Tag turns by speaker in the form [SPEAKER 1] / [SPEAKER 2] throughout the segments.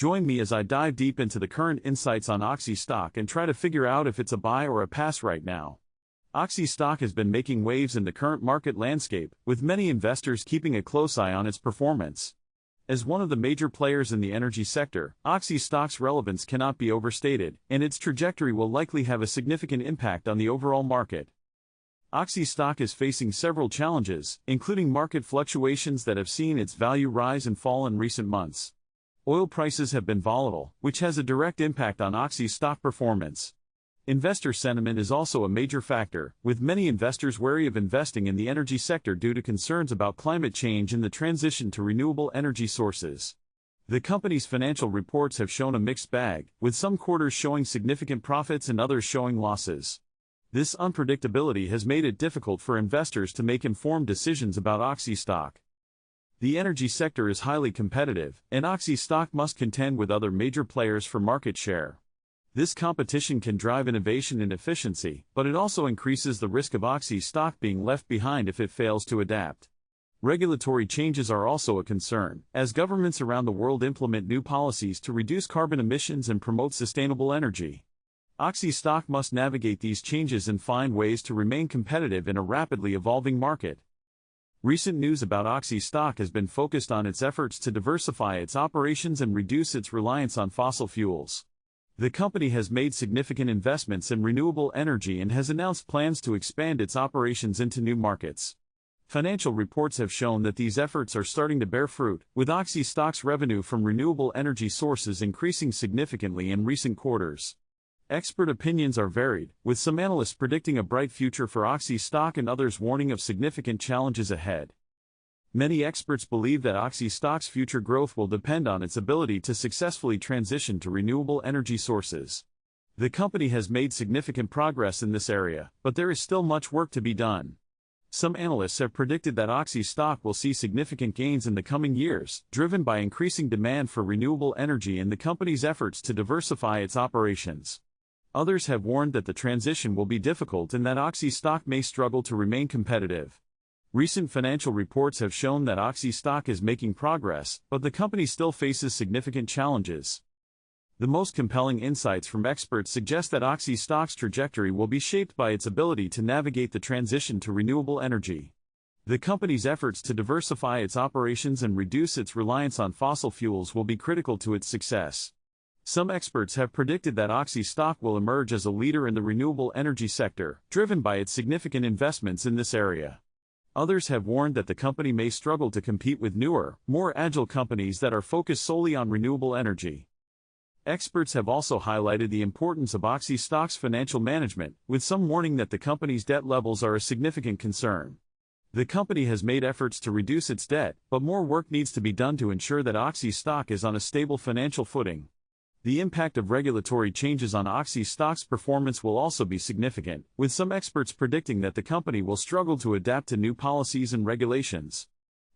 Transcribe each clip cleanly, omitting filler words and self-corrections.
[SPEAKER 1] Join me as I dive deep into the current insights on Oxy stock and try to figure out if it's a buy or a pass right now. Oxy stock has been making waves in the current market landscape, with many investors keeping a close eye on its performance. As one of the major players in the energy sector, Oxy stock's relevance cannot be overstated, and its trajectory will likely have a significant impact on the overall market. Oxy stock is facing several challenges, including market fluctuations that have seen its value rise and fall in recent months. Oil prices have been volatile, which has a direct impact on Oxy's stock performance. Investor sentiment is also a major factor, with many investors wary of investing in the energy sector due to concerns about climate change and the transition to renewable energy sources. The company's financial reports have shown a mixed bag, with some quarters showing significant profits and others showing losses. This unpredictability has made it difficult for investors to make informed decisions about Oxy stock. The energy sector is highly competitive, and Oxy stock must contend with other major players for market share. This competition can drive innovation and efficiency, but it also increases the risk of Oxy stock being left behind if it fails to adapt. Regulatory changes are also a concern, as governments around the world implement new policies to reduce carbon emissions and promote sustainable energy. Oxy stock must navigate these changes and find ways to remain competitive in a rapidly evolving market. Recent news about Oxy stock has been focused on its efforts to diversify its operations and reduce its reliance on fossil fuels. The company has made significant investments in renewable energy and has announced plans to expand its operations into new markets. Financial reports have shown that these efforts are starting to bear fruit, with Oxy stock's revenue from renewable energy sources increasing significantly in recent quarters. Expert opinions are varied, with some analysts predicting a bright future for Oxy stock and others warning of significant challenges ahead. Many experts believe that Oxy stock's future growth will depend on its ability to successfully transition to renewable energy sources. The company has made significant progress in this area, but there is still much work to be done. Some analysts have predicted that Oxy stock will see significant gains in the coming years, driven by increasing demand for renewable energy and the company's efforts to diversify its operations. Others have warned that the transition will be difficult and that Oxy stock may struggle to remain competitive. Recent financial reports have shown that Oxy stock is making progress, but the company still faces significant challenges. The most compelling insights from experts suggest that Oxy stock's trajectory will be shaped by its ability to navigate the transition to renewable energy. The company's efforts to diversify its operations and reduce its reliance on fossil fuels will be critical to its success. Some experts have predicted that Oxy stock will emerge as a leader in the renewable energy sector, driven by its significant investments in this area. Others have warned that the company may struggle to compete with newer, more agile companies that are focused solely on renewable energy. Experts have also highlighted the importance of Oxy stock's financial management, with some warning that the company's debt levels are a significant concern. The company has made efforts to reduce its debt, but more work needs to be done to ensure that Oxy stock is on a stable financial footing. The impact of regulatory changes on Oxy stock's performance will also be significant, with some experts predicting that the company will struggle to adapt to new policies and regulations.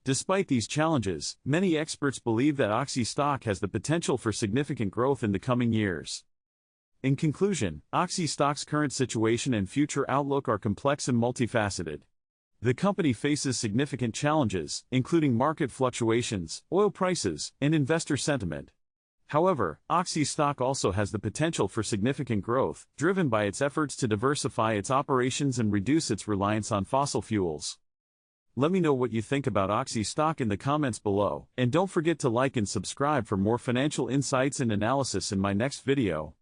[SPEAKER 1] Despite these challenges, many experts believe that Oxy stock has the potential for significant growth in the coming years. In conclusion, Oxy stock's current situation and future outlook are complex and multifaceted. The company faces significant challenges, including market fluctuations, oil prices, and investor sentiment. However, Oxy stock also has the potential for significant growth, driven by its efforts to diversify its operations and reduce its reliance on fossil fuels. Let me know what you think about Oxy stock in the comments below, and don't forget to like and subscribe for more financial insights and analysis in my next video.